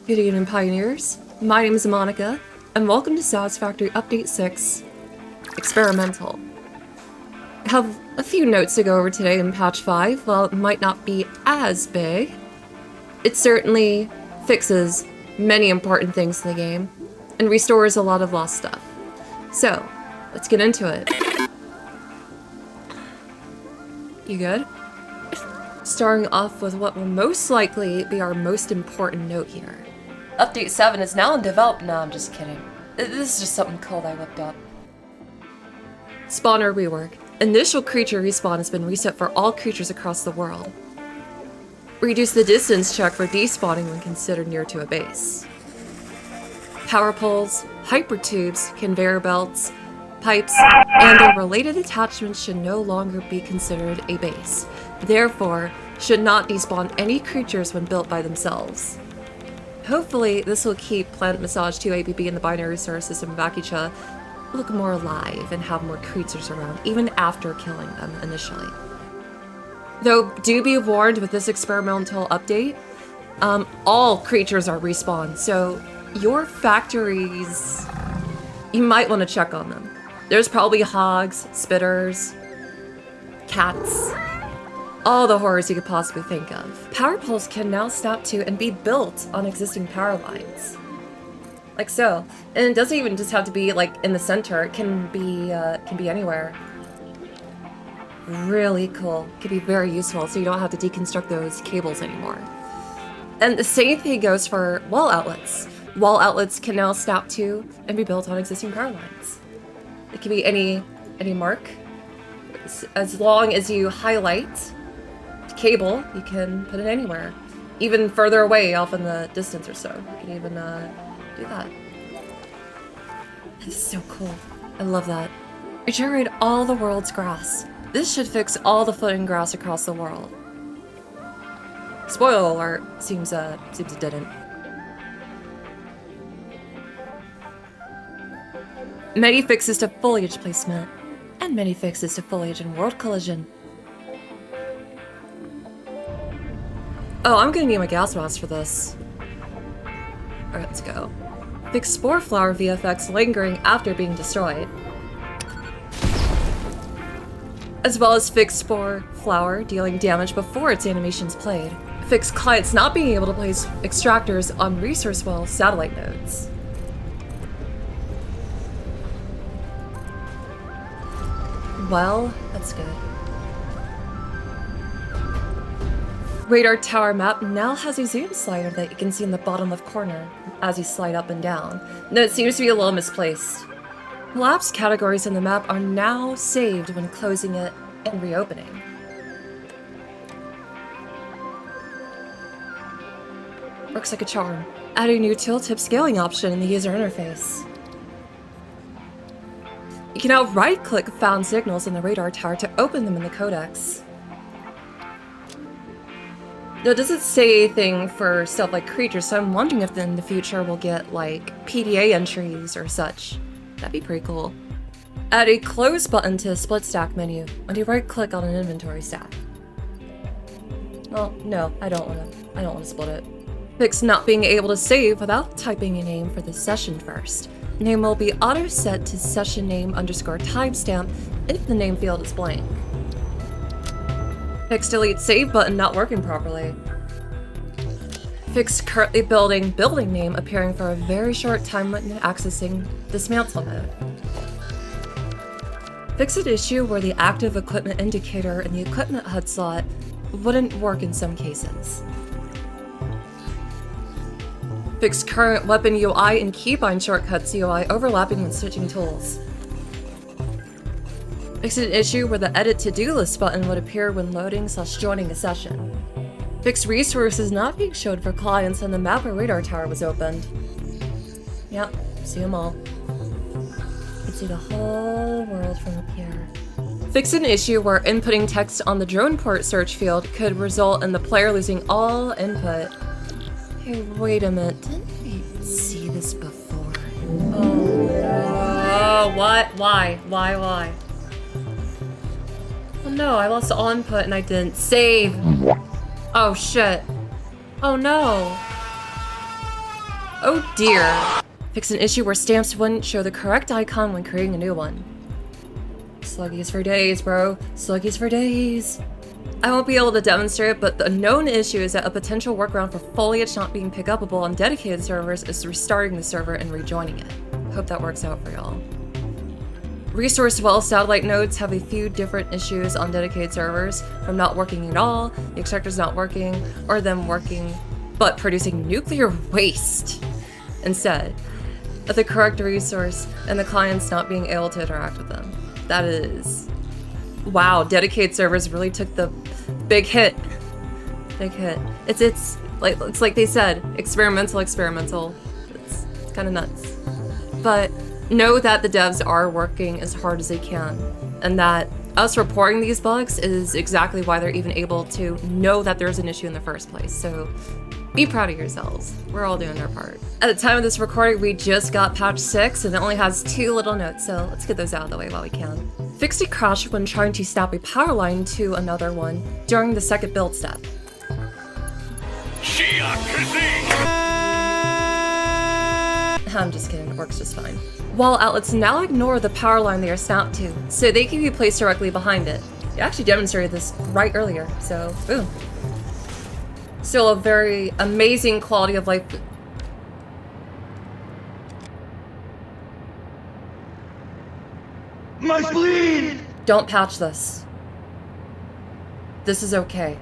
Good evening, Pioneers. My name is Monica, and welcome to Satisfactory Update 6, Experimental. I have a few notes to go over today in Patch 5. While it might not be as big, it certainly fixes many important things in the game, and restores a lot of lost stuff. So, let's get into it. You good? Starting off with what will most likely be our most important note here. Update 7 is now in development. No, I'm just kidding. This is just something cool that I looked up. Spawner rework. Initial creature respawn has been reset for all creatures across the world. Reduce the distance check for despawning when considered near to a base. Power poles, hypertubes, conveyor belts, pipes, and their related attachments should no longer be considered a base. Therefore, should not despawn any creatures when built by themselves. Hopefully, this will keep Planet Massage 2 ABB and the binary star system of Akicha look more alive and have more creatures around, even after killing them initially. Though, do be warned with this experimental update, all creatures are respawned, so your factories, you might want to check on them. There's probably hogs, spitters, cats, all the horrors you could possibly think of. Power poles can now snap to and be built on existing power lines. Like so. And it doesn't even just have to be like in the center, it can be anywhere. Really cool. Could be very useful, so you don't have to deconstruct those cables anymore. And the same thing goes for wall outlets. Wall outlets can now snap to and be built on existing power lines. It can be any mark. As long as you highlight the cable, you can put it anywhere. Even further away off in the distance or so. You can even do that. This is so cool. I love that. Regenerate all the world's grass. This should fix all the floating grass across the world. Spoiler alert, seems it didn't. Many fixes to foliage placement, and many fixes to foliage and world collision. Oh, I'm gonna need my gas mask for this. Alright, let's go. Fix spore flower VFX lingering after being destroyed. As well as fix spore flower dealing damage before its animation's played. Fix clients not being able to place extractors on resource well satellite nodes. Well, that's good. Radar tower map now has a zoom slider that you can see in the bottom left corner as you slide up and down. No, it seems to be a little misplaced. Collapsed categories in the map are now saved when closing it and reopening. Works like a charm. Add a new tooltip scaling option in the user interface. You can now right-click found signals in the radar tower to open them in the codex. Now, it doesn't say anything for stuff like creatures, so I'm wondering if in the future we'll get, like, PDA entries or such. That'd be pretty cool. Add a close button to the split stack menu when you right-click on an inventory stack. Well, no, I don't want to split it. Fix not being able to save without typing a name for the session first. Name will be auto-set to session name _ timestamp if the name field is blank. Fix delete save button not working properly. Fix currently building name appearing for a very short time when accessing dismantle mode. Fix an issue where the active equipment indicator in the equipment HUD slot wouldn't work in some cases. Fix current weapon UI and keybind shortcuts UI overlapping when switching tools. Fix an issue where the edit to-do list button would appear when loading / joining a session. Fix resources not being showed for clients when the map or radar tower was opened. Yep, see them all. You can see the whole world from up here. Fix an issue where inputting text on the drone port search field could result in the player losing all input. Hey, wait a minute, didn't we see this before? Oh, what? Why? Oh no, I lost all input and I didn't save. Oh shit. Oh no. Oh dear. Fix an issue where stamps wouldn't show the correct icon when creating a new one. Sluggies for days, bro. Sluggies for days. I won't be able to demonstrate, but the known issue is that a potential workaround for Foliage not being pick-upable on dedicated servers is restarting the server and rejoining it. Hope that works out for y'all. Resource well satellite nodes have a few different issues on dedicated servers, from not working at all, the extractors not working, or them working but producing nuclear waste instead of the correct resource and the clients not being able to interact with them. That is... wow, dedicated servers really took the big hit. Big hit. It's like they said, experimental. It's kind of nuts. But know that the devs are working as hard as they can, and that us reporting these bugs is exactly why they're even able to know that there's an issue in the first place. So be proud of yourselves. We're all doing our part. At the time of this recording, we just got patch 6, and it only has 2 little notes, so let's get those out of the way while we can. Fixed a crash when trying to snap a power line to another one during the second build step. I'm just kidding, it works just fine. Wall outlets now ignore the power line they are snapped to, so they can be placed directly behind it. I actually demonstrated this right earlier, so boom. Still a very amazing quality of life. My spleen! Don't patch this. This is okay.